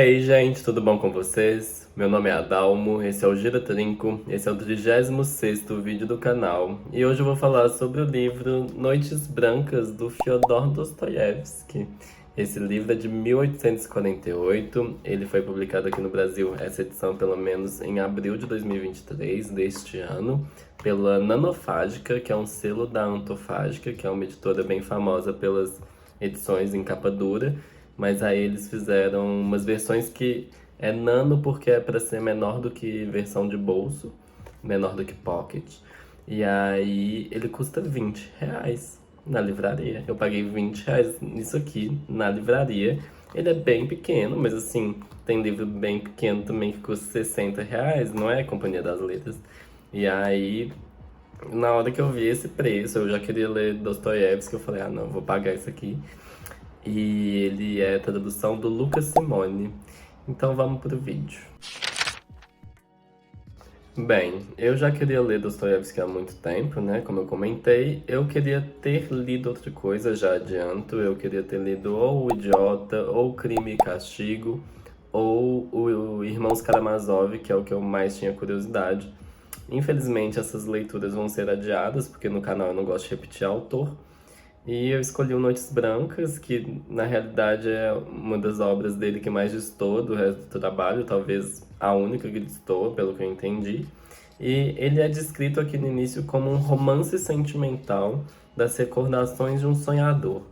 Ei, gente, tudo bom com vocês? Meu nome é Adalmo, esse é o Gira Trinco, esse é o 36º vídeo do canal e hoje eu vou falar sobre o livro Noites Brancas, do Fyodor Dostoiévski. Esse livro é de 1848, ele foi publicado aqui no Brasil, essa edição pelo menos em abril de 2023, deste ano, pela Nanofágica, que é um selo da Antofágica, que é uma editora bem famosa pelas edições em capa dura. Mas aí eles fizeram umas versões que é nano porque é para ser menor do que versão de bolso, menor do que pocket. E aí ele custa R$ 20 na livraria. Eu paguei R$ 20 nisso aqui na livraria. Ele é bem pequeno, mas assim, tem livro bem pequeno também que custa R$ 60, não é Companhia das Letras. E aí, na hora que eu vi esse preço, eu já queria ler Dostoiévski, eu falei, ah não, vou pagar isso aqui. E ele é tradução do Lucas Simone. Então vamos pro vídeo. Bem, eu já queria ler Dostoiévski há muito tempo, né? Como eu comentei, eu queria ter lido outra coisa, já adianto. Eu queria ter lido ou O Idiota, ou Crime e Castigo, ou o Irmãos Karamazov, que é o que eu mais tinha curiosidade. Infelizmente, essas leituras vão ser adiadas, porque no canal eu não gosto de repetir autor. E eu escolhi o Noites Brancas, que na realidade é uma das obras dele que mais destoa do resto do trabalho, talvez a única que destoa, pelo que eu entendi. E ele é descrito aqui no início como um romance sentimental das recordações de um sonhador.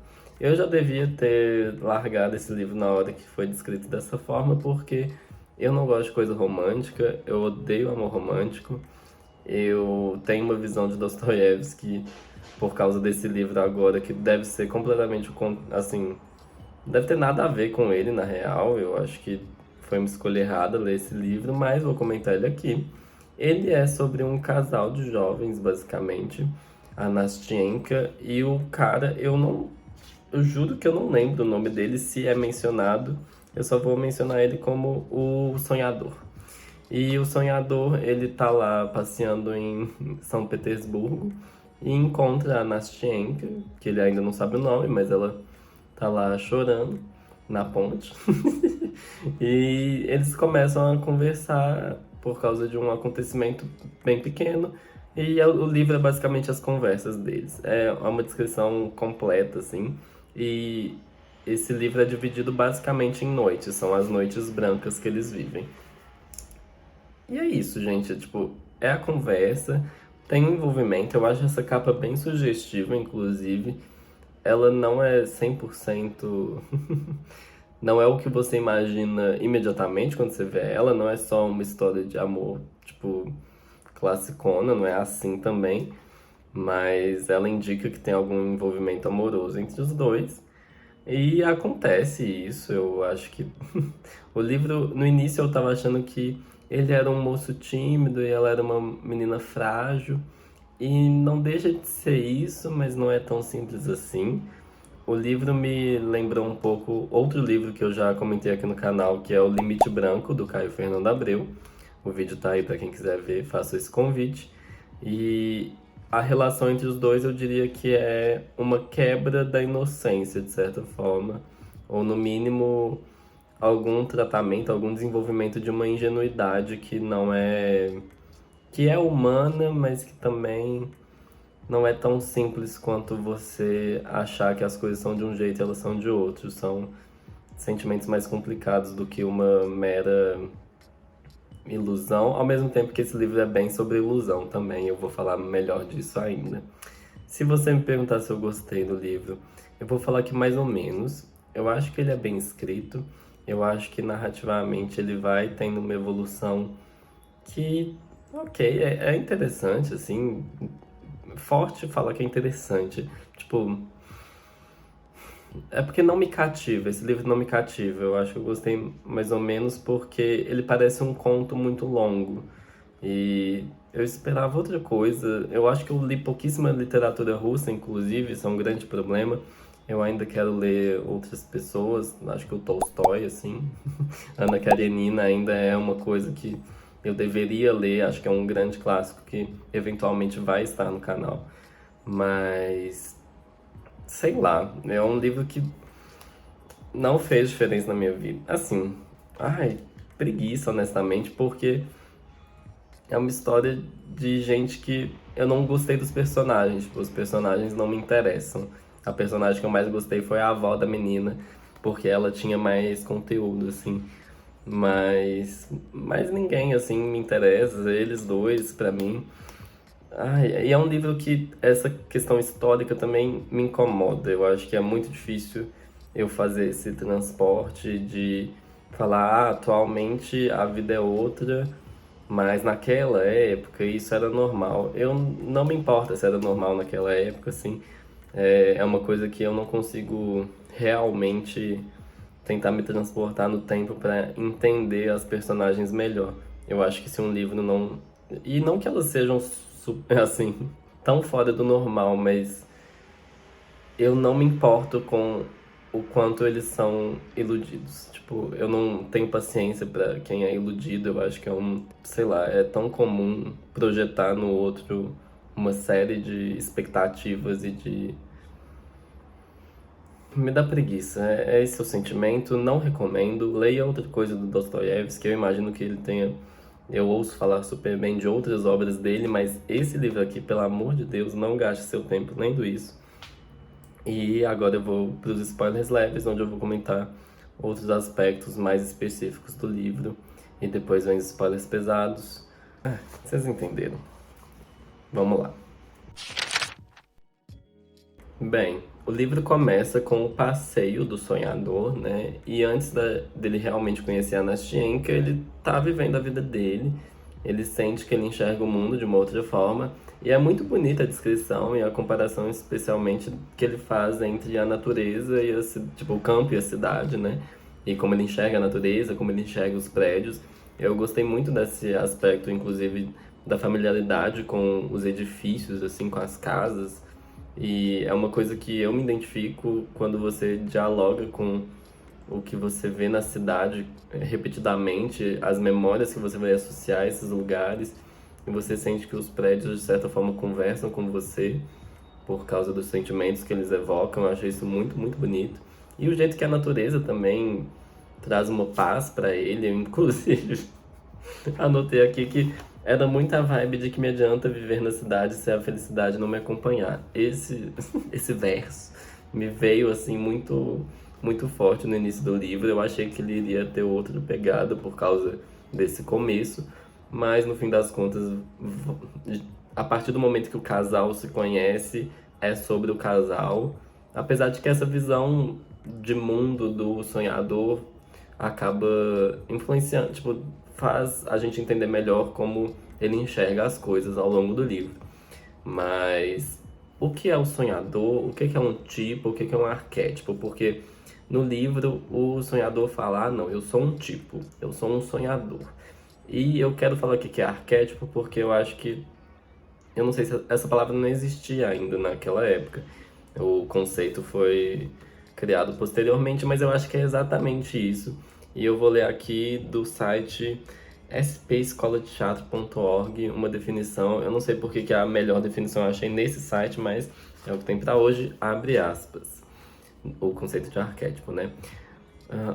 Eu já devia ter largado esse livro na hora que foi descrito dessa forma, porque eu não gosto de coisa romântica, eu odeio amor romântico. Eu tenho uma visão de Dostoiévski por causa desse livro agora que deve ser completamente assim, deve ter nada a ver com ele na real. Eu acho que foi uma escolha errada ler esse livro, mas vou comentar ele aqui. Ele é sobre um casal de jovens, basicamente, a Nastienka e o cara, eu juro que eu não lembro o nome dele, se é mencionado. Eu só vou mencionar ele como o sonhador. E o sonhador, ele tá lá passeando em São Petersburgo e encontra a Nastienka, que ele ainda não sabe o nome, mas ela tá lá chorando na ponte. E eles começam a conversar por causa de um acontecimento bem pequeno. E o livro é basicamente as conversas deles. É uma descrição completa, assim. E esse livro é dividido basicamente em noites, são as noites brancas que eles vivem. E é isso, gente. Tipo, é a conversa, tem um envolvimento. Eu acho essa capa bem sugestiva, inclusive. Ela não é 100%. Não é o que você imagina imediatamente quando você vê ela. Não é só uma história de amor, tipo, classicona, não é assim também. Mas ela indica que tem algum envolvimento amoroso entre os dois. E acontece isso, eu acho que o livro, no início eu tava achando que ele era um moço tímido e ela era uma menina frágil, e não deixa de ser isso, mas não é tão simples assim. O livro me lembrou um pouco outro livro que eu já comentei aqui no canal, que é O Limite Branco, do Caio Fernando Abreu. O vídeo tá aí para quem quiser ver, faço esse convite. E a relação entre os dois eu diria que é uma quebra da inocência, de certa forma, ou no mínimo algum tratamento, algum desenvolvimento de uma ingenuidade que não é, que é humana, mas que também não é tão simples quanto você achar que as coisas são de um jeito e elas são de outro. São sentimentos mais complicados do que uma mera ilusão, ao mesmo tempo que esse livro é bem sobre ilusão também. Eu vou falar melhor disso ainda. Se você me perguntar se eu gostei do livro, eu vou falar que mais ou menos. Eu acho que ele é bem escrito, eu acho que narrativamente ele vai tendo uma evolução que, ok, é interessante, assim. Forte falar que é interessante. Tipo, é porque não me cativa, esse livro não me cativa. Eu acho que eu gostei mais ou menos porque ele parece um conto muito longo. E eu esperava outra coisa. Eu acho que eu li pouquíssima literatura russa, inclusive, isso é um grande problema. Eu ainda quero ler outras pessoas, acho que o Tolstói, assim. Ana Karenina ainda é uma coisa que eu deveria ler, acho que é um grande clássico que eventualmente vai estar no canal. Mas sei lá, é um livro que não fez diferença na minha vida. Assim, Ai, preguiça, honestamente, porque é uma história de gente que eu não gostei dos personagens. Tipo, os personagens não me interessam. A personagem que eu mais gostei foi a avó da menina, porque ela tinha mais conteúdo, assim. Mas ninguém, assim, me interessa. Eles dois, pra mim. Ai, e é um livro que essa questão histórica também me incomoda. Eu acho que é muito difícil eu fazer esse transporte de falar, atualmente a vida é outra, mas naquela época isso era normal. Eu não me importa se era normal naquela época, assim. É uma coisa que eu não consigo realmente tentar me transportar no tempo para entender as personagens melhor. Eu acho que se um livro não. E não que elas sejam assim, tão fora do normal, mas eu não me importo com o quanto eles são iludidos. Tipo, eu não tenho paciência pra quem é iludido. Eu acho que é sei lá, é tão comum projetar no outro uma série de expectativas e de me dá preguiça. É esse o sentimento. Não recomendo. Leia outra coisa do Dostoiévski. Eu imagino que ele tenha. Eu ouço falar super bem de outras obras dele, mas esse livro aqui, pelo amor de Deus, não gaste seu tempo lendo isso. E agora eu vou para os spoilers leves, onde eu vou comentar outros aspectos mais específicos do livro. E depois vem os spoilers pesados. Vocês entenderam. Vamos lá. Bem, o livro começa com o passeio do sonhador, né? E antes dele realmente conhecer a Nastienka, ele tá vivendo a vida dele. Ele sente que ele enxerga o mundo de uma outra forma. E é muito bonita a descrição e a comparação, especialmente, que ele faz entre a natureza e tipo, o campo e a cidade, né? E como ele enxerga a natureza, como ele enxerga os prédios. Eu gostei muito desse aspecto, inclusive, da familiaridade com os edifícios, assim, com as casas. E é uma coisa que eu me identifico quando você dialoga com o que você vê na cidade repetidamente, as memórias que você vai associar a esses lugares, e você sente que os prédios, de certa forma, conversam com você por causa dos sentimentos que eles evocam. Eu acho isso muito, muito bonito. E o jeito que a natureza também traz uma paz para ele, eu, inclusive. Anotei aqui que era muita vibe de que me adianta viver na cidade se a felicidade não me acompanhar. Esse verso me veio assim muito forte no início do livro. Eu achei que ele iria ter outra pegada por causa desse começo, mas no fim das contas, a partir do momento que o casal se conhece, é sobre o casal. Apesar de que essa visão de mundo do sonhador acaba influenciando, tipo, faz a gente entender melhor como ele enxerga as coisas ao longo do livro. Mas o que é o sonhador? O que é um tipo? O que é um arquétipo? Porque no livro o sonhador fala: ah, não, eu sou um tipo, eu sou um sonhador. E eu quero falar aqui que é arquétipo porque eu acho que, eu não sei se essa palavra não existia ainda naquela época. O conceito foi criado posteriormente, mas eu acho que é exatamente isso. E eu vou ler aqui do site spescoladeteatro.org uma definição. Eu não sei porque que a melhor definição eu achei nesse site, mas é o que tem para hoje, abre aspas. O conceito de arquétipo, né?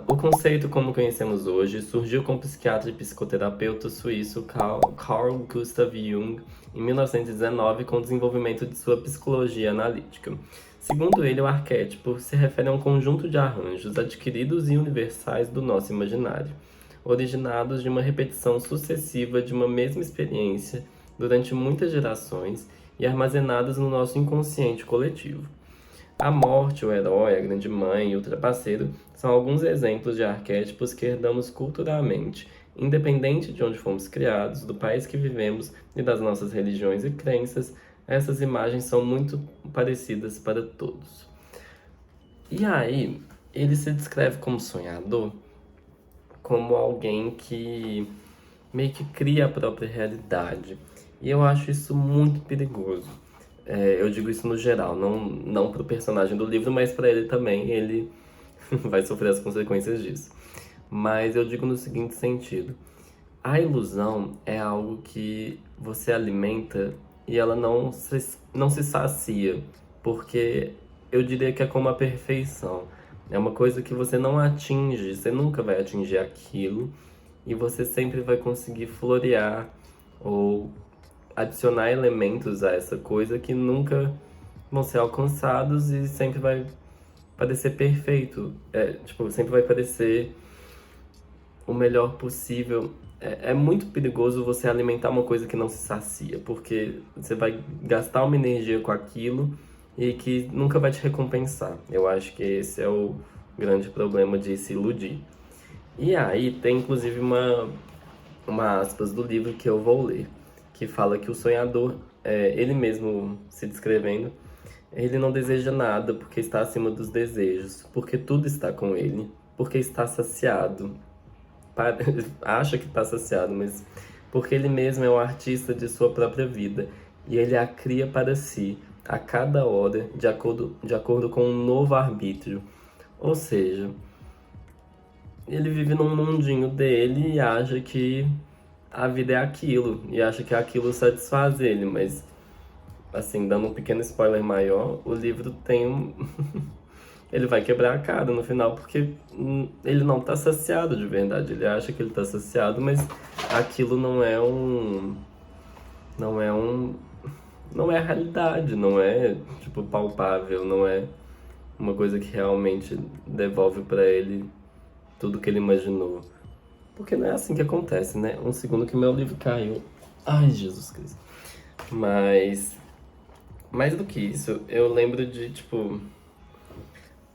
O conceito, como conhecemos hoje, surgiu com o psiquiatra e psicoterapeuta suíço Carl Gustav Jung em 1919 com o desenvolvimento de sua psicologia analítica. Segundo ele, o arquétipo se refere a um conjunto de arranjos adquiridos e universais do nosso imaginário, originados de uma repetição sucessiva de uma mesma experiência durante muitas gerações e armazenados no nosso inconsciente coletivo. A morte, o herói, a grande mãe e o trapaceiro são alguns exemplos de arquétipos que herdamos culturalmente, independente de onde fomos criados, do país que vivemos e das nossas religiões e crenças. Essas imagens são muito parecidas para todos. E aí, ele se descreve como sonhador, como alguém que meio que cria a própria realidade. E eu acho isso muito perigoso. Eu digo isso no geral, não pro personagem do livro, mas para ele também, ele vai sofrer as consequências disso. Mas eu digo no seguinte sentido: a ilusão é algo que você alimenta e ela não se sacia, porque eu diria que é como a perfeição. É uma coisa que você não atinge, você nunca vai atingir aquilo e você sempre vai conseguir florear ou adicionar elementos a essa coisa que nunca vão ser alcançados e sempre vai parecer perfeito. Tipo, sempre vai parecer o melhor possível. É muito perigoso você alimentar uma coisa que não se sacia, porque você vai gastar uma energia com aquilo e que nunca vai te recompensar. Eu acho que esse é o grande problema de se iludir. E aí tem inclusive uma aspas do livro que eu vou ler, que fala que o sonhador, ele mesmo se descrevendo, ele não deseja nada porque está acima dos desejos, porque tudo está com ele, porque está saciado. Acha que está saciado, mas porque ele mesmo é o artista de sua própria vida e ele a cria para si, a cada hora, de acordo com um novo arbítrio. Ou seja, ele vive num mundinho dele e acha que a vida é aquilo, e acha que aquilo satisfaz ele, mas, assim, dando um pequeno spoiler maior, o livro tem um. Ele vai quebrar a cara no final, porque ele não tá saciado de verdade. Ele acha que ele tá saciado, mas aquilo não é um. Não é um. Não é a realidade, não é, tipo, palpável, não é uma coisa que realmente devolve pra ele tudo que ele imaginou. Porque não é assim que acontece, né? Um segundo que meu livro caiu. Ai, Jesus Cristo. Mas, mais do que isso, eu lembro de, tipo.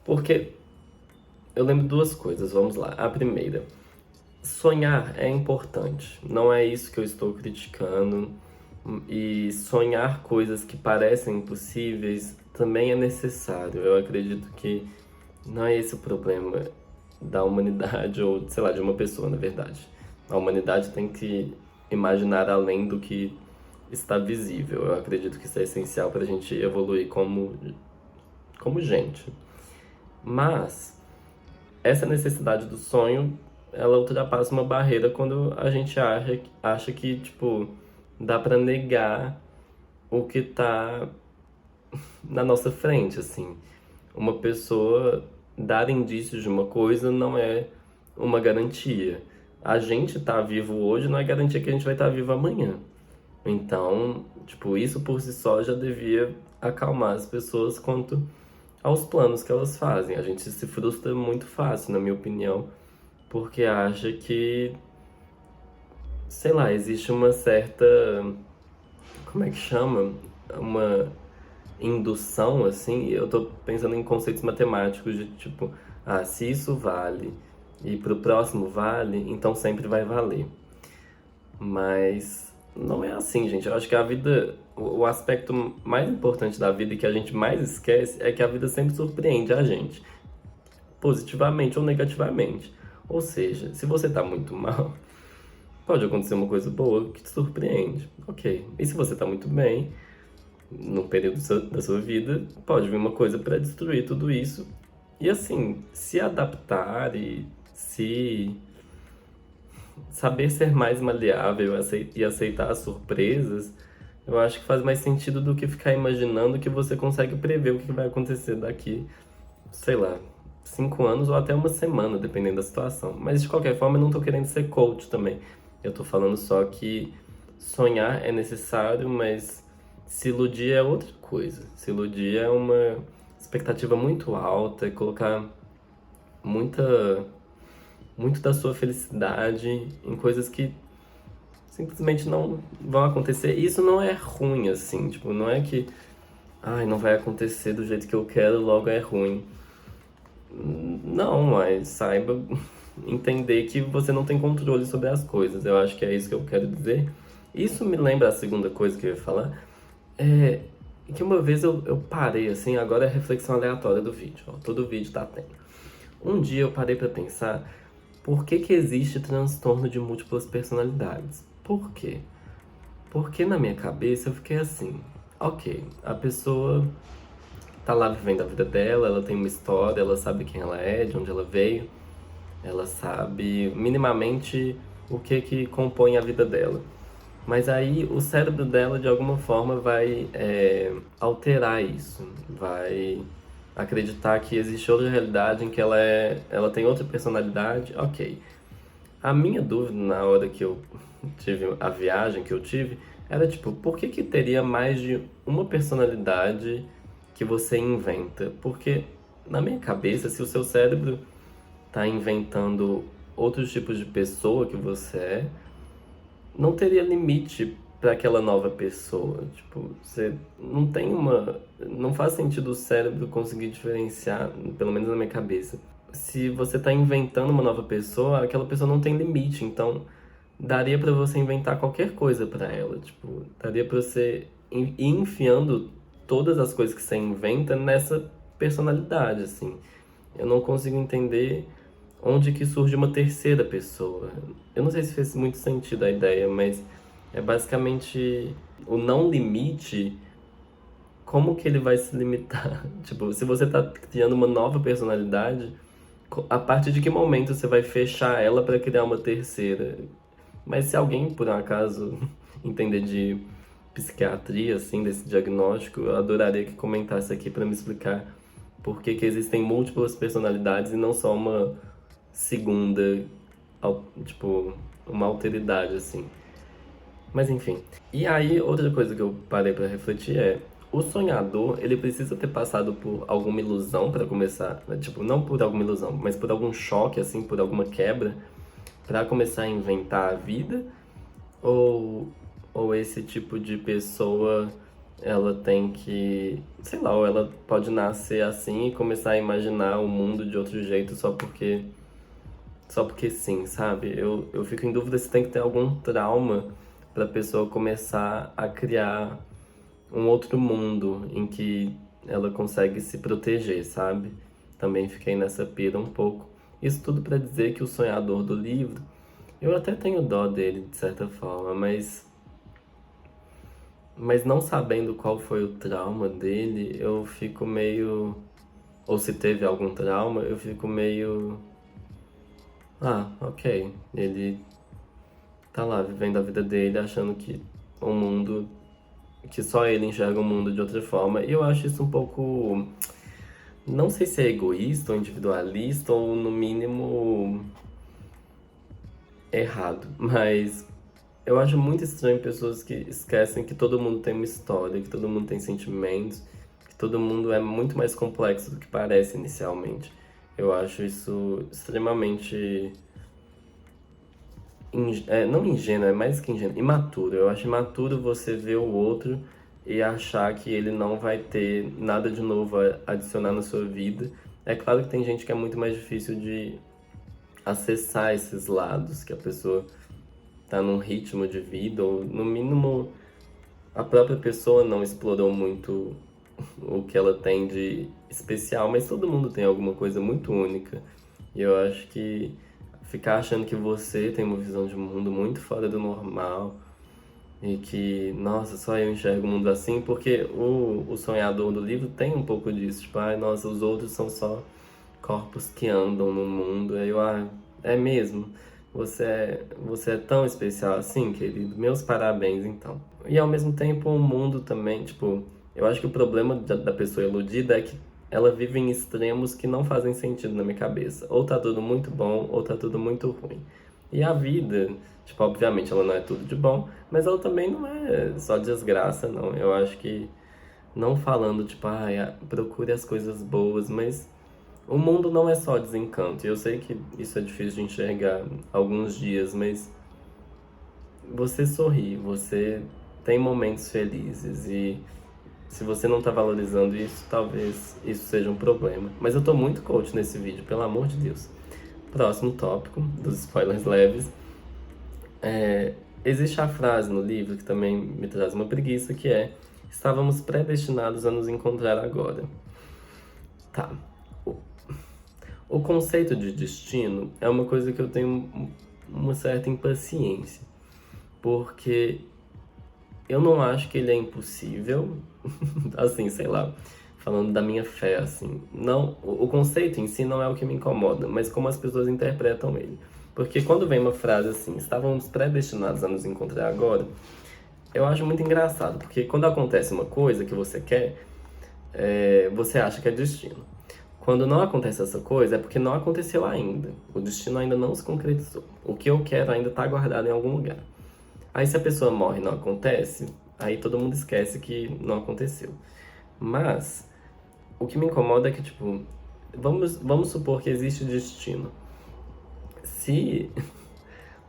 Porque eu lembro duas coisas, vamos lá. A primeira, sonhar é importante. Não é isso que eu estou criticando. E sonhar coisas que parecem impossíveis também é necessário. Eu acredito que não é esse o problema da humanidade, ou sei lá, de uma pessoa, na verdade. A humanidade tem que imaginar além do que está visível. Eu acredito que isso é essencial para a gente evoluir como gente. Mas essa necessidade do sonho, ela ultrapassa uma barreira quando a gente acha que, tipo, dá para negar o que tá na nossa frente, assim. Uma pessoa dar indícios de uma coisa não é uma garantia. A gente tá vivo hoje não é garantia que a gente vai estar vivo amanhã. Então, tipo, isso por si só já devia acalmar as pessoas quanto aos planos que elas fazem. A gente se frustra muito fácil, na minha opinião, porque acha que, sei lá, existe uma certa, como é que chama? Uma indução, assim, eu tô pensando em conceitos matemáticos de tipo, se isso vale e pro próximo vale, então sempre vai valer. Mas não é assim, gente. Eu acho que a vida, o aspecto mais importante da vida e que a gente mais esquece é que a vida sempre surpreende a gente, positivamente ou negativamente. Ou seja, se você tá muito mal, pode acontecer uma coisa boa que te surpreende. Ok. E se você tá muito bem, num período da sua vida, pode vir uma coisa para destruir tudo isso. E assim, se adaptar e se saber ser mais maleável e aceitar as surpresas, eu acho que faz mais sentido do que ficar imaginando que você consegue prever o que vai acontecer daqui, sei lá, 5 anos ou até uma semana, dependendo da situação. Mas de qualquer forma, eu não tô querendo ser coach também. Eu tô falando só que sonhar é necessário, mas se iludir é outra coisa. Se iludir é uma expectativa muito alta, é colocar muita, muito da sua felicidade em coisas que simplesmente não vão acontecer. E isso não é ruim, assim, tipo, não é que, ai, não vai acontecer do jeito que eu quero, logo é ruim. Não, mas saiba entender que você não tem controle sobre as coisas. Eu acho que é isso que eu quero dizer. Isso me lembra a segunda coisa que eu ia falar. É que uma vez eu parei, assim, agora é a reflexão aleatória do vídeo. Ó, todo vídeo tá tendo. Um dia eu parei pra pensar por que que existe transtorno de múltiplas personalidades. Por quê? Porque na minha cabeça eu fiquei assim, ok, a pessoa tá lá vivendo a vida dela, ela tem uma história, ela sabe quem ela é, de onde ela veio, ela sabe minimamente o que que compõe a vida dela. Mas aí o cérebro dela, de alguma forma, vai alterar isso, vai acreditar que existe outra realidade em que ela tem outra personalidade, ok. A minha dúvida na hora que eu tive a viagem que eu tive era tipo, por que que teria mais de uma personalidade que você inventa? Porque na minha cabeça, se o seu cérebro tá inventando outros tipos de pessoa que você é, não teria limite para aquela nova pessoa. Tipo, você não tem uma. Não faz sentido o cérebro conseguir diferenciar, pelo menos na minha cabeça. Se você tá inventando uma nova pessoa, aquela pessoa não tem limite. Então, daria para você inventar qualquer coisa para ela. Tipo, daria para você ir enfiando todas as coisas que você inventa nessa personalidade, assim. Eu não consigo entender onde que surge uma terceira pessoa. Eu não sei se fez muito sentido a ideia, mas é basicamente o não limite, como que ele vai se limitar? Tipo, se você tá criando uma nova personalidade, a partir de que momento você vai fechar ela para criar uma terceira? Mas se alguém, por um acaso, entender de psiquiatria, assim, desse diagnóstico, eu adoraria que comentasse aqui para me explicar por que que existem múltiplas personalidades e não só uma segunda, tipo, uma alteridade, assim. Mas enfim. E aí, outra coisa que eu parei pra refletir é: o sonhador, ele precisa ter passado por alguma ilusão pra começar, né? Tipo, não por alguma ilusão, mas por algum choque, assim, por alguma quebra, pra começar a inventar a vida? Ou, ou esse tipo de pessoa, ela tem que, sei lá, ou ela pode nascer assim e começar a imaginar o mundo de outro jeito só porque sim, sabe? Eu fico em dúvida se tem que ter algum trauma pra pessoa começar a criar um outro mundo em que ela consegue se proteger, sabe? Também fiquei nessa pira um pouco. Isso tudo pra dizer que o sonhador do livro, eu até tenho dó dele de certa forma, mas não sabendo qual foi o trauma dele, eu fico meio, ou se teve algum trauma, eu fico meio, ah, ok, ele tá lá vivendo a vida dele, achando que o mundo, que só ele enxerga o mundo de outra forma. E eu acho isso um pouco, não sei se é egoísta ou individualista ou no mínimo errado, mas eu acho muito estranho pessoas que esquecem que todo mundo tem uma história, que todo mundo tem sentimentos, que todo mundo é muito mais complexo do que parece inicialmente. Eu acho isso extremamente não ingênuo, é mais que ingênuo, imaturo. Eu acho imaturo você ver o outro e achar que ele não vai ter nada de novo a adicionar na sua vida. É claro que tem gente que é muito mais difícil de acessar esses lados, que a pessoa tá num ritmo de vida, ou no mínimo a própria pessoa não explorou muito o que ela tem de especial, mas todo mundo tem alguma coisa muito única. E eu acho que ficar achando que você tem uma visão de mundo muito fora do normal e que, nossa, só eu enxergo o mundo assim, porque o sonhador do livro tem um pouco disso, tipo, ai, nossa, os outros são só corpos que andam no mundo. Aí eu, ah, é mesmo? Você é tão especial assim, querido. Meus parabéns, então. E ao mesmo tempo, o mundo também, tipo, eu acho que o problema da pessoa iludida é que ela vive em extremos que não fazem sentido na minha cabeça. Ou tá tudo muito bom, ou tá tudo muito ruim. E a vida, tipo, obviamente ela não é tudo de bom, mas ela também não é só desgraça, não. Eu acho que, não falando, tipo, ah, procure as coisas boas, mas o mundo não é só desencanto. E eu sei que isso é difícil de enxergar alguns dias, mas você sorri, você tem momentos felizes e se você não tá valorizando isso, talvez isso seja um problema. Mas eu tô muito coach nesse vídeo, pelo amor de Deus. Próximo tópico dos spoilers leves. Existe a frase no livro que também me traz uma preguiça, que é: estávamos predestinados a nos encontrar agora. Tá. O, o conceito de destino é uma coisa que eu tenho uma certa impaciência, porque eu não acho que ele é impossível, assim, sei lá, falando da minha fé, assim. Não, o conceito em si não é o que me incomoda, mas como as pessoas interpretam ele. Porque quando vem uma frase assim, estávamos predestinados a nos encontrar agora, eu acho muito engraçado, porque quando acontece uma coisa que você quer, você acha que é destino. Quando não acontece essa coisa, é porque não aconteceu ainda. O destino ainda não se concretizou. O que eu quero ainda está guardado em algum lugar. Aí se a pessoa morre e não acontece, aí todo mundo esquece que não aconteceu. Mas o que me incomoda é que, tipo, vamos supor que existe destino. Se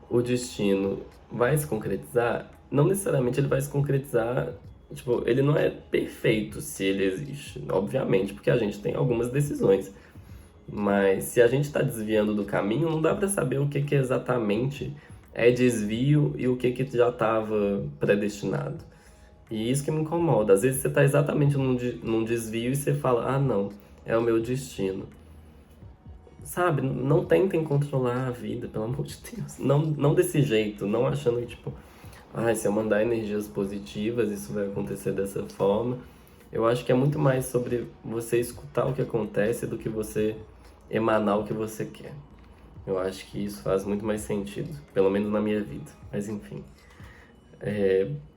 o destino vai se concretizar, não necessariamente ele vai se concretizar, tipo, ele não é perfeito se ele existe, obviamente, porque a gente tem algumas decisões. Mas se a gente está desviando do caminho, não dá para saber o que que exatamente é desvio e o que que já estava predestinado. E isso que me incomoda. Às vezes você está exatamente num desvio e você fala, ah, não, é o meu destino. Sabe, não tentem controlar a vida, pelo amor de Deus. Não desse jeito, não achando que, tipo, ah, se eu mandar energias positivas, isso vai acontecer dessa forma. Eu acho que é muito mais sobre você escutar o que acontece do que você emanar o que você quer. Eu acho que isso faz muito mais sentido, pelo menos na minha vida. Mas enfim.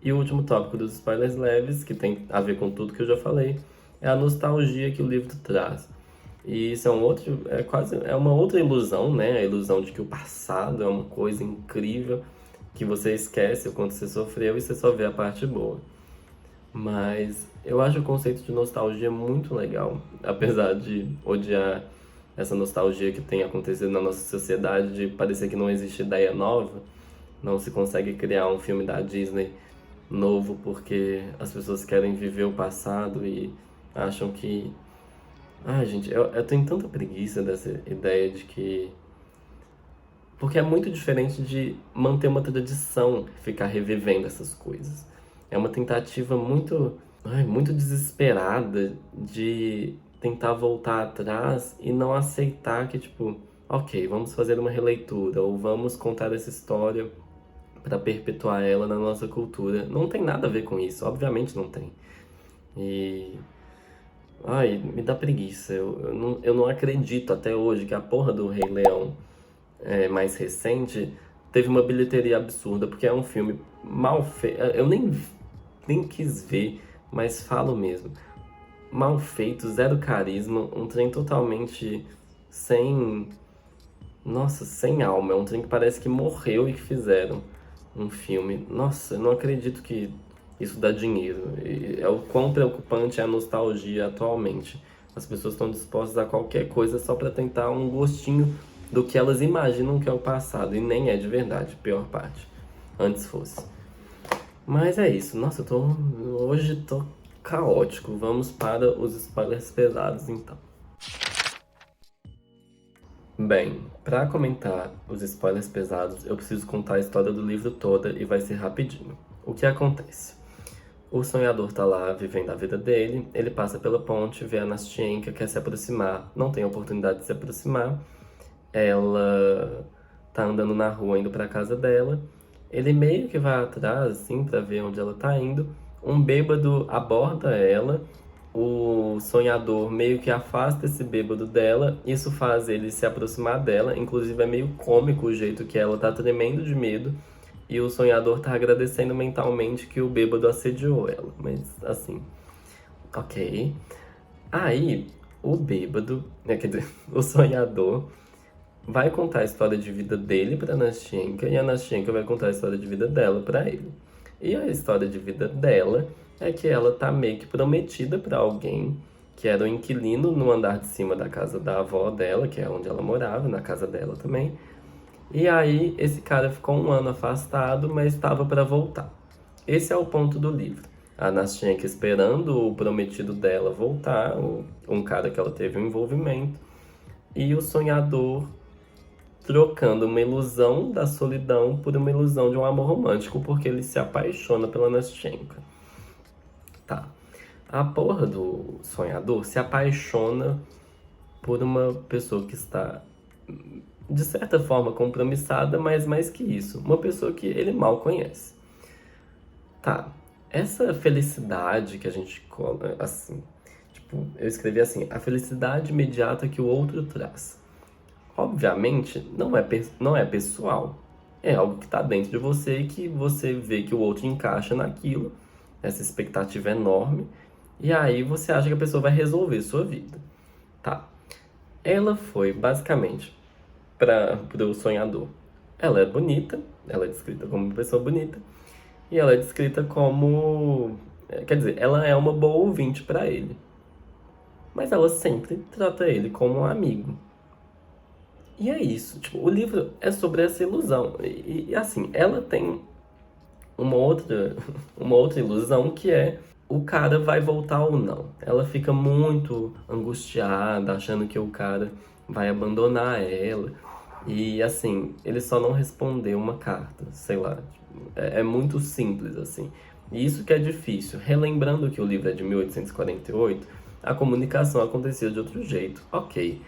E o último tópico dos spoilers leves, que tem a ver com tudo que eu já falei, é a nostalgia que o livro traz. E isso é uma outra ilusão, né? A ilusão de que o passado é uma coisa incrível, que você esquece o quanto você sofreu e você só vê a parte boa. Mas eu acho o conceito de nostalgia muito legal, apesar de odiar essa nostalgia que tem acontecido na nossa sociedade, de parecer que não existe ideia nova, não se consegue criar um filme da Disney novo porque as pessoas querem viver o passado e acham que. Ai, gente, eu tenho tanta preguiça dessa ideia de que. Porque é muito diferente de manter uma tradição, ficar revivendo essas coisas. É uma tentativa muito desesperada de tentar voltar atrás e não aceitar que, tipo, ok, vamos fazer uma releitura ou vamos contar essa história para perpetuar ela na nossa cultura. Não tem nada a ver com isso, obviamente não tem. E. Ai, me dá preguiça. Eu não acredito até hoje que a porra do Rei Leão mais recente teve uma bilheteria absurda, porque é um filme mal feito. Eu nem quis ver, mas falo mesmo. Mal feito, zero carisma, um trem totalmente sem. Nossa, sem alma. É um trem que parece que morreu e que fizeram um filme. Nossa, eu não acredito que isso dá dinheiro. E é o quão preocupante é a nostalgia atualmente. As pessoas estão dispostas a qualquer coisa só para tentar um gostinho do que elas imaginam que é o passado. E nem é de verdade, pior parte. Antes fosse. Mas é isso. Nossa, hoje tô caótico. Vamos para os spoilers pesados então. Bem, para comentar os spoilers pesados, eu preciso contar a história do livro toda e vai ser rapidinho. O que acontece? O sonhador tá lá vivendo a vida dele, ele passa pela ponte, vê a Nastienka, quer se aproximar, não tem oportunidade de se aproximar, ela tá andando na rua indo pra casa dela, ele meio que vai atrás, assim, pra ver onde ela tá indo, um bêbado aborda ela, o sonhador meio que afasta esse bêbado dela, isso faz ele se aproximar dela, inclusive é meio cômico o jeito que ela tá tremendo de medo, e o sonhador tá agradecendo mentalmente que o bêbado assediou ela. Mas, assim, ok. Aí, o bêbado, quer dizer, o sonhador, vai contar a história de vida dele pra Nastienka e a Nastienka vai contar a história de vida dela pra ele. E a história de vida dela é que ela tá meio que prometida pra alguém que era o inquilino no andar de cima da casa da avó dela, que é onde ela morava, na casa dela também. E aí esse cara ficou um ano afastado, mas estava para voltar. Esse é o ponto do livro. A Nastienka esperando o prometido dela voltar, um cara que ela teve um envolvimento, e o sonhador trocando uma ilusão da solidão por uma ilusão de um amor romântico, porque ele se apaixona pela Nastienka. Tá. A porra do sonhador se apaixona por uma pessoa que está, de certa forma, compromissada, mas mais que isso, uma pessoa que ele mal conhece. Tá, essa felicidade que a gente assim, tipo, eu escrevi assim, a felicidade imediata que o outro traz. Obviamente, não é pessoal. É algo que está dentro de você e que você vê que o outro encaixa naquilo, essa expectativa enorme, E aí você acha que a pessoa vai resolver sua vida. Tá. Ela foi basicamente para o sonhador. Ela é bonita, ela é descrita como uma pessoa bonita, e ela é descrita como. Quer dizer, ela é uma boa ouvinte para ele. Mas ela sempre trata ele como um amigo. E é isso. Tipo, o livro é sobre essa ilusão. E assim, ela tem uma outra, uma outra ilusão que é o cara vai voltar ou não. Ela fica muito angustiada, achando que o cara vai abandonar ela. E assim, ele só não respondeu uma carta, sei lá. É muito simples assim. E isso que é difícil. Relembrando que o livro é de 1848, a comunicação acontecia de outro jeito. Ok.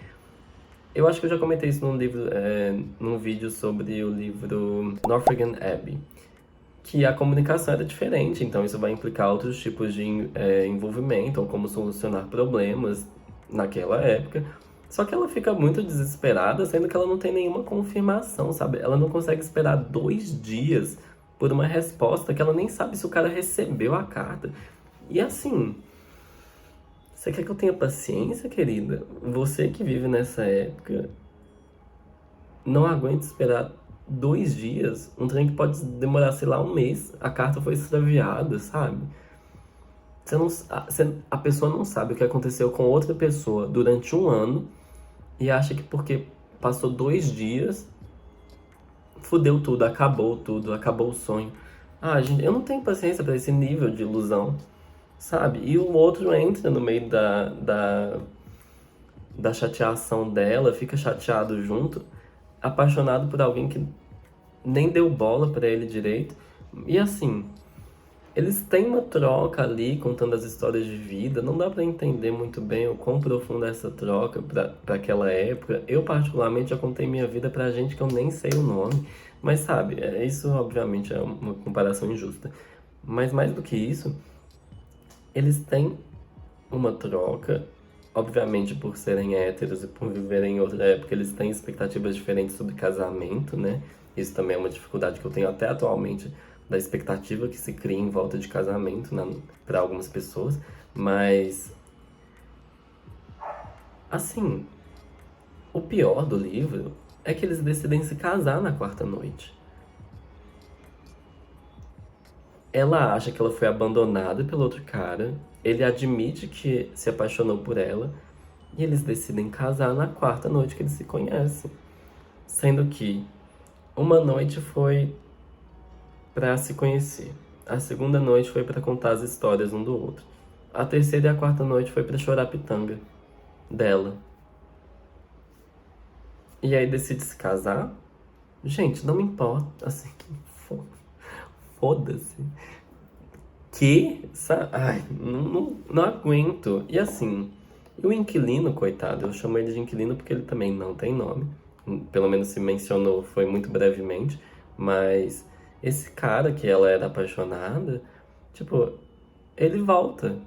Eu acho que eu já comentei isso num livro, num vídeo sobre o livro Northanger Abbey, que a comunicação era diferente, então isso vai implicar outros tipos de envolvimento ou como solucionar problemas naquela época. Só que ela fica muito desesperada, sendo que ela não tem nenhuma confirmação, sabe? Ela não consegue esperar 2 dias por uma resposta que ela nem sabe se o cara recebeu a carta. E assim, você quer que eu tenha paciência, querida? Você que vive nessa época não aguenta esperar 2 dias, um trem que pode demorar, sei lá, um mês. A carta foi extraviada, sabe? Você não, a pessoa não sabe o que aconteceu com outra pessoa durante um ano e acha que porque passou 2 dias, fudeu tudo, acabou o sonho. Ah, gente, eu não tenho paciência para esse nível de ilusão, sabe? E o outro entra no meio da chateação dela, fica chateado junto, apaixonado por alguém que nem deu bola pra ele direito. E assim, eles têm uma troca ali, contando as histórias de vida. Não dá pra entender muito bem o quão profunda é essa troca pra aquela época. Eu, particularmente, já contei minha vida pra gente que eu nem sei o nome. Mas sabe, isso obviamente é uma comparação injusta. Mas mais do que isso, eles têm uma troca. Obviamente, por serem héteros e por viverem em outra época, eles têm expectativas diferentes sobre casamento, né? Isso também é uma dificuldade que eu tenho até atualmente, da expectativa que se cria em volta de casamento para algumas pessoas. Mas, assim, o pior do livro é que eles decidem se casar na quarta noite. Ela acha que ela foi abandonada pelo outro cara, ele admite que se apaixonou por ela, e eles decidem casar na quarta noite que eles se conhecem. Sendo que uma noite foi pra se conhecer, a segunda noite foi pra contar as histórias um do outro, a terceira e a quarta noite foi pra chorar a pitanga dela. E aí decide se casar. Gente, não me importa, assim, foda-se. Ai, não aguento. E assim, e o inquilino, coitado, eu chamo ele de inquilino porque ele também não tem nome. Pelo menos se mencionou, foi muito brevemente. Mas esse cara que ela era apaixonada, tipo, ele volta.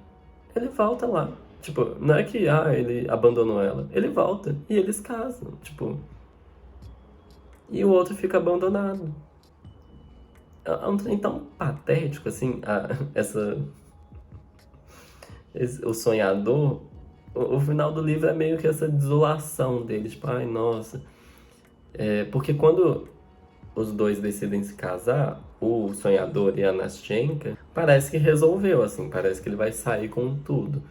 Ele volta lá. Tipo, não é que, ele abandonou ela. Ele volta e eles casam. Tipo, e o outro fica abandonado. É um trem tão patético, assim, o sonhador, o final do livro é meio que essa desolação dele, tipo, ai, nossa. Porque quando os dois decidem se casar, o sonhador e a Nastyenka, parece que resolveu, assim, parece que ele vai sair com tudo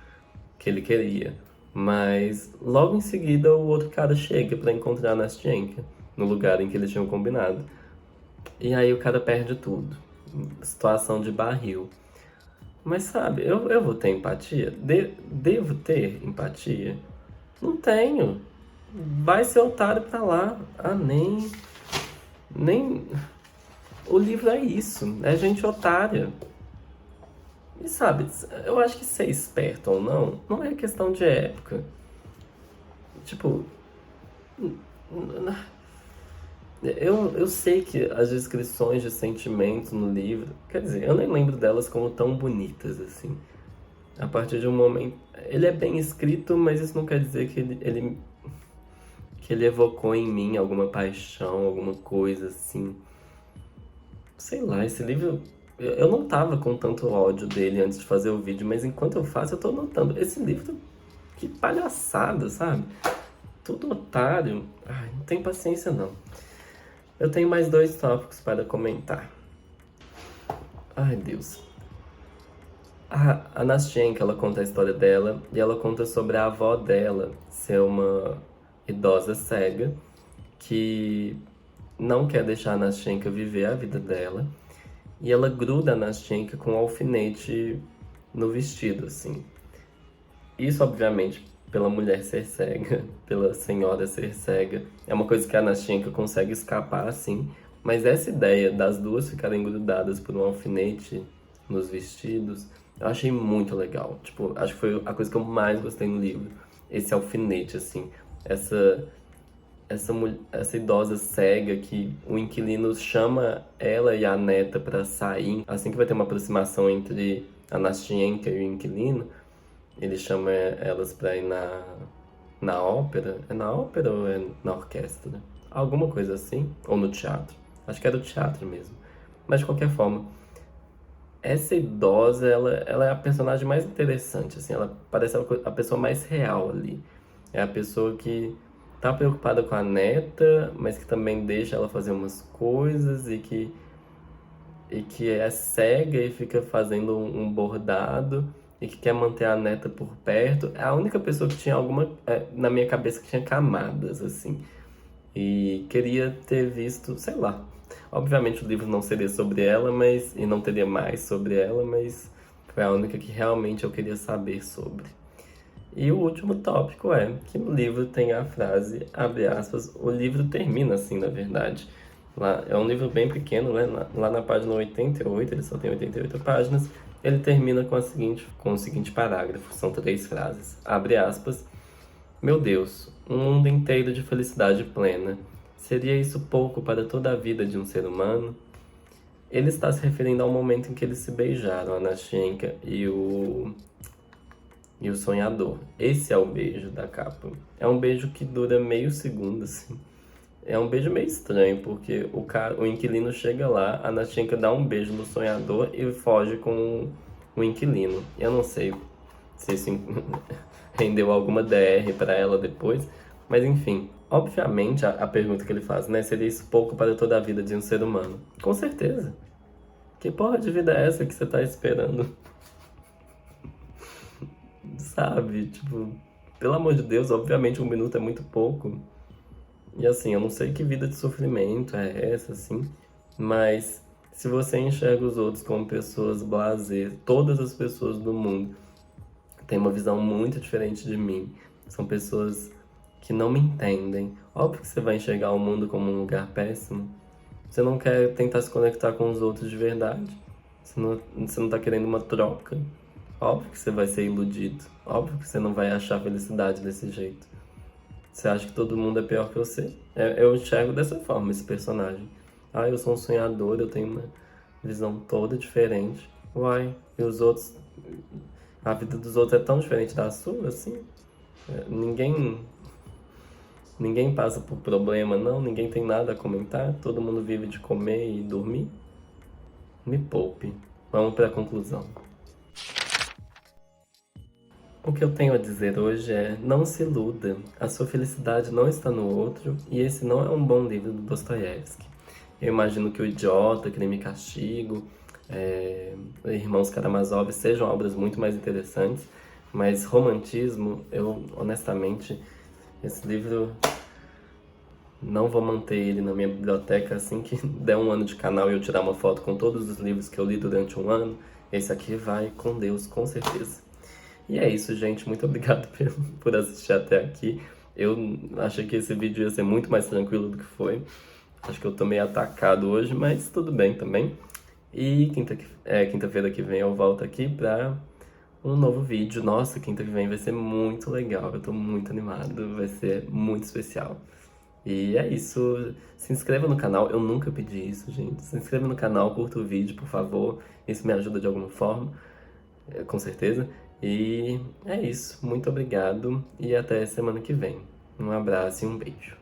que ele queria. Mas logo em seguida o outro cara chega pra encontrar a Nastyenka, no lugar em que eles tinham combinado. E aí o cara perde tudo. Situação de barril. Mas sabe, eu vou ter empatia? Devo ter empatia? Não tenho. Vai ser otário pra lá. Ah, nem. O livro é isso. É gente otária. E sabe, eu acho que ser esperto ou não é questão de época. Tipo, eu sei que as descrições de sentimentos no livro, quer dizer, eu nem lembro delas como tão bonitas assim. A partir de um momento. Ele é bem escrito, mas isso não quer dizer que ele evocou em mim alguma paixão, alguma coisa assim. Sei lá, esse livro. Eu não tava com tanto ódio dele antes de fazer o vídeo, mas enquanto eu faço, eu tô notando. Esse livro, que palhaçada, sabe? Tudo otário. Ai, não tem paciência não. Eu tenho mais 2 tópicos para comentar. Ai, Deus. A Nastenka, ela conta a história dela e ela conta sobre a avó dela ser uma idosa cega que não quer deixar a Nastenka viver a vida dela e ela gruda a Nastenka com um alfinete no vestido, assim. Isso, obviamente, pela mulher ser cega, pela senhora ser cega, é uma coisa que a Nastenka consegue escapar, assim, mas essa ideia das duas ficarem grudadas por um alfinete nos vestidos, eu achei muito legal. Tipo, acho que foi a coisa que eu mais gostei no livro. Esse alfinete, assim, essa essa idosa cega que o inquilino chama ela e a neta pra sair. Assim que vai ter uma aproximação entre a Nastienka e o inquilino, ele chama elas pra ir na ópera. É na ópera ou é na orquestra? Alguma coisa assim. Ou no teatro. Acho que é do teatro mesmo. Mas de qualquer forma, essa idosa, ela é a personagem mais interessante, assim. Ela parece a pessoa mais real ali. É a pessoa que tá preocupada com a neta, mas que também deixa ela fazer umas coisas e que é cega e fica fazendo um bordado e que quer manter a neta por perto. É a única pessoa que tinha alguma, na minha cabeça, que tinha camadas, assim. E queria ter visto, sei lá. Obviamente o livro não seria sobre ela, mas e não teria mais sobre ela, mas foi a única que realmente eu queria saber sobre. E o último tópico é que no livro tem a frase, abre aspas, o livro termina assim, na verdade. Lá, é um livro bem pequeno, né? Lá na página 88, ele só tem 88 páginas, ele termina com o seguinte parágrafo, são 3 frases. Abre aspas, meu Deus, um mundo inteiro de felicidade plena. Seria isso pouco para toda a vida de um ser humano? Ele está se referindo ao momento em que eles se beijaram, a Nashenka e o sonhador. Esse é o beijo da capa. É um beijo que dura meio segundo, assim. É um beijo meio estranho, porque o inquilino chega lá, a Nashenka dá um beijo no sonhador e foge com o inquilino. Eu não sei se isso rendeu alguma DR para ela depois, mas enfim. Obviamente, a pergunta que ele faz, né? Seria isso pouco para toda a vida de um ser humano? Com certeza. Que porra de vida é essa que você tá esperando? Sabe? Tipo, pelo amor de Deus, obviamente 1 minuto é muito pouco. E assim, eu não sei que vida de sofrimento é essa, assim, mas se você enxerga os outros como pessoas blasé, todas as pessoas do mundo têm uma visão muito diferente de mim. São pessoas que não me entendem. Óbvio que você vai enxergar o mundo como um lugar péssimo. Você não quer tentar se conectar com os outros de verdade. Você não tá querendo uma troca. Óbvio que você vai ser iludido. Óbvio que você não vai achar felicidade desse jeito. Você acha que todo mundo é pior que você? Eu enxergo dessa forma esse personagem. Ah, eu sou um sonhador, eu tenho uma visão toda diferente. Uai, e os outros. A vida dos outros é tão diferente da sua, assim? Ninguém passa por problema, não? Ninguém tem nada a comentar? Todo mundo vive de comer e dormir? Me poupe. Vamos para a conclusão. O que eu tenho a dizer hoje é: não se iluda, a sua felicidade não está no outro e esse não é um bom livro do Dostoiévski. Eu imagino que O Idiota, Crime e Castigo, Irmãos Karamazov sejam obras muito mais interessantes, mas romantismo, eu honestamente, esse livro não vou manter ele na minha biblioteca assim que der 1 ano de canal e eu tirar uma foto com todos os livros que eu li durante 1 ano. Esse aqui vai com Deus, com certeza. E é isso, gente. Muito obrigado por assistir até aqui. Eu achei que esse vídeo ia ser muito mais tranquilo do que foi. Acho que eu tô meio atacado hoje, mas tudo bem também. E quinta-feira que vem eu volto aqui pra um novo vídeo. Nossa, quinta que vem vai ser muito legal. Eu tô muito animado. Vai ser muito especial. E é isso. Se inscreva no canal. Eu nunca pedi isso, gente. Se inscreva no canal, curta o vídeo, por favor. Isso me ajuda de alguma forma, com certeza. E é isso. Muito obrigado e até semana que vem. Um abraço e um beijo.